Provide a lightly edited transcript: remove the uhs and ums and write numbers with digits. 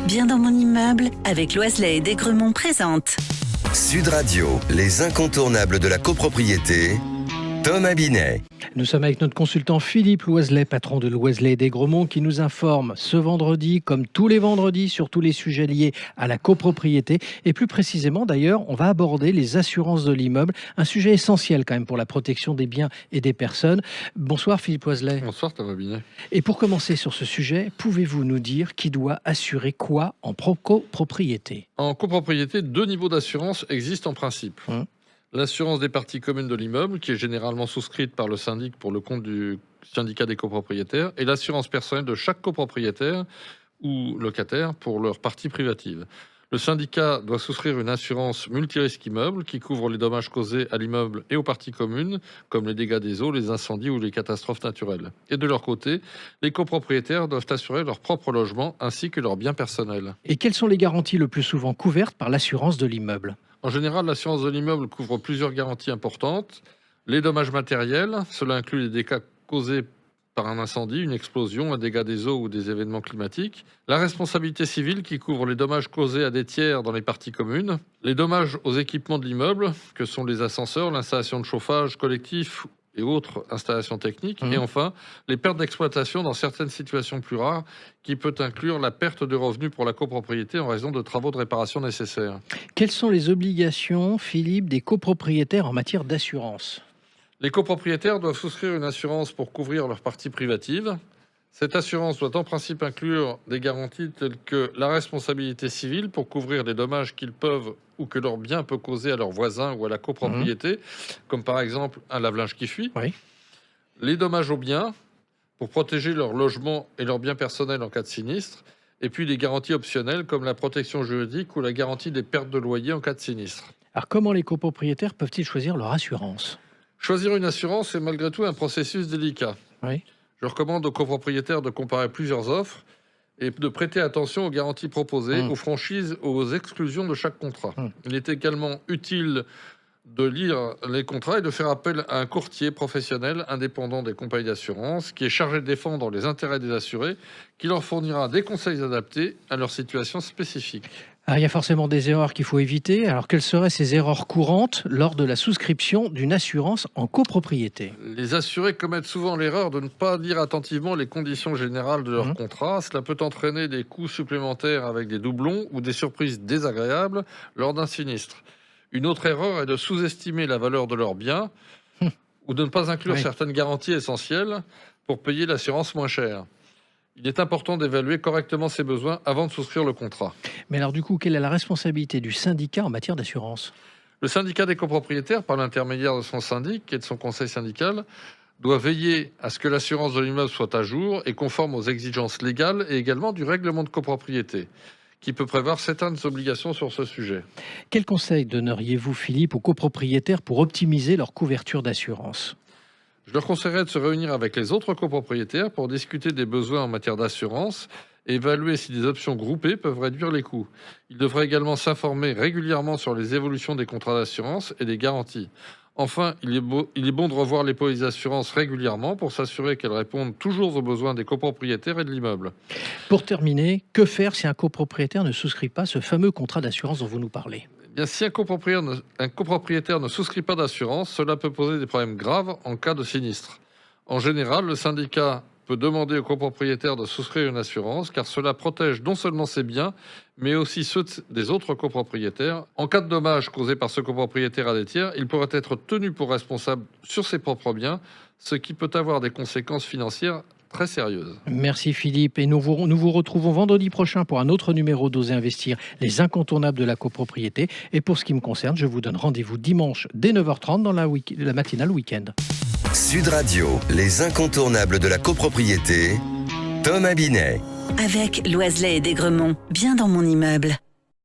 Bien dans mon immeuble, avec Loiselet et Desgremont présente. Sud Radio, les incontournables de la copropriété, Thomas Binet. Nous sommes avec notre consultant Philippe Loiselet, patron de Loiselet et Desgremont, qui nous informe ce vendredi, comme tous les vendredis, sur tous les sujets liés à la copropriété. Et plus précisément, d'ailleurs, on va aborder les assurances de l'immeuble, un sujet essentiel quand même pour la protection des biens et des personnes. Bonsoir Philippe Loiselet. Bonsoir Thomas Binet. Et pour commencer sur ce sujet, pouvez-vous nous dire qui doit assurer quoi en copropriété ? En copropriété, 2 niveaux d'assurance existent en principe. L'assurance des parties communes de l'immeuble, qui est généralement souscrite par le syndic pour le compte du syndicat des copropriétaires, et l'assurance personnelle de chaque copropriétaire ou locataire pour leur partie privative. Le syndicat doit souscrire une assurance multirisque immeuble qui couvre les dommages causés à l'immeuble et aux parties communes, comme les dégâts des eaux, les incendies ou les catastrophes naturelles. Et de leur côté, les copropriétaires doivent assurer leur propre logement ainsi que leurs biens personnels. Et quelles sont les garanties le plus souvent couvertes par l'assurance de l'immeuble ? En général, l'assurance de l'immeuble couvre plusieurs garanties importantes. Les dommages matériels, cela inclut les dégâts causés par un incendie, une explosion, un dégât des eaux ou des événements climatiques. La responsabilité civile qui couvre les dommages causés à des tiers dans les parties communes. Les dommages aux équipements de l'immeuble, que sont les ascenseurs, l'installation de chauffage collectif et autres installations techniques. Et enfin, les pertes d'exploitation dans certaines situations plus rares, qui peut inclure la perte de revenus pour la copropriété en raison de travaux de réparation nécessaires. Quelles sont les obligations, Philippe, des copropriétaires en matière d'assurance ? Les copropriétaires doivent souscrire une assurance pour couvrir leur partie privative. Cette assurance doit en principe inclure des garanties telles que la responsabilité civile pour couvrir les dommages qu'ils peuvent ou que leur bien peut causer à leurs voisins ou à la copropriété, comme par exemple un lave-linge qui fuit. Les dommages aux biens pour protéger leur logement et leurs biens personnels en cas de sinistre. Et puis les garanties optionnelles comme la protection juridique ou la garantie des pertes de loyer en cas de sinistre. Alors comment les copropriétaires peuvent-ils choisir leur assurance ? Choisir une assurance est malgré tout un processus délicat. Je recommande aux copropriétaires de comparer plusieurs offres et de prêter attention aux garanties proposées, aux franchises, aux exclusions de chaque contrat. Il est également utile de lire les contrats et de faire appel à un courtier professionnel indépendant des compagnies d'assurance qui est chargé de défendre les intérêts des assurés, qui leur fournira des conseils adaptés à leur situation spécifique. Alors, il y a forcément des erreurs qu'il faut éviter. Alors, quelles seraient ces erreurs courantes lors de la souscription d'une assurance en copropriété ? Les assurés commettent souvent l'erreur de ne pas lire attentivement les conditions générales de leur contrat. Cela peut entraîner des coûts supplémentaires avec des doublons ou des surprises désagréables lors d'un sinistre. Une autre erreur est de sous-estimer la valeur de leurs biens ou de ne pas inclure certaines garanties essentielles pour payer l'assurance moins chère. Il est important d'évaluer correctement ses besoins avant de souscrire le contrat. Mais alors du coup, quelle est la responsabilité du syndicat en matière d'assurance ? Le syndicat des copropriétaires, par l'intermédiaire de son syndic et de son conseil syndical, doit veiller à ce que l'assurance de l'immeuble soit à jour et conforme aux exigences légales et également du règlement de copropriété, qui peut prévoir certaines obligations sur ce sujet. Quel conseil donneriez-vous, Philippe, aux copropriétaires pour optimiser leur couverture d'assurance ? Je leur conseillerais de se réunir avec les autres copropriétaires pour discuter des besoins en matière d'assurance et évaluer si des options groupées peuvent réduire les coûts. Ils devraient également s'informer régulièrement sur les évolutions des contrats d'assurance et des garanties. Enfin, il est bon de revoir les polices d'assurance régulièrement pour s'assurer qu'elles répondent toujours aux besoins des copropriétaires et de l'immeuble. Pour terminer, que faire si un copropriétaire ne souscrit pas ce fameux contrat d'assurance dont vous nous parlez ? Si un copropriétaire ne souscrit pas d'assurance, cela peut poser des problèmes graves en cas de sinistre. En général, le syndicat peut demander au copropriétaire de souscrire une assurance car cela protège non seulement ses biens, mais aussi ceux des autres copropriétaires. En cas de dommages causés par ce copropriétaire à des tiers, il pourrait être tenu pour responsable sur ses propres biens, ce qui peut avoir des conséquences financières très sérieuse. Merci Philippe. Et nous vous retrouvons vendredi prochain pour un autre numéro d'Oser Investir, les incontournables de la copropriété. Et pour ce qui me concerne, je vous donne rendez-vous dimanche dès 9h30 dans la matinale week-end. Sud Radio, les incontournables de la copropriété, Thomas Binet. Avec Loiselet et Desgremont, bien dans mon immeuble.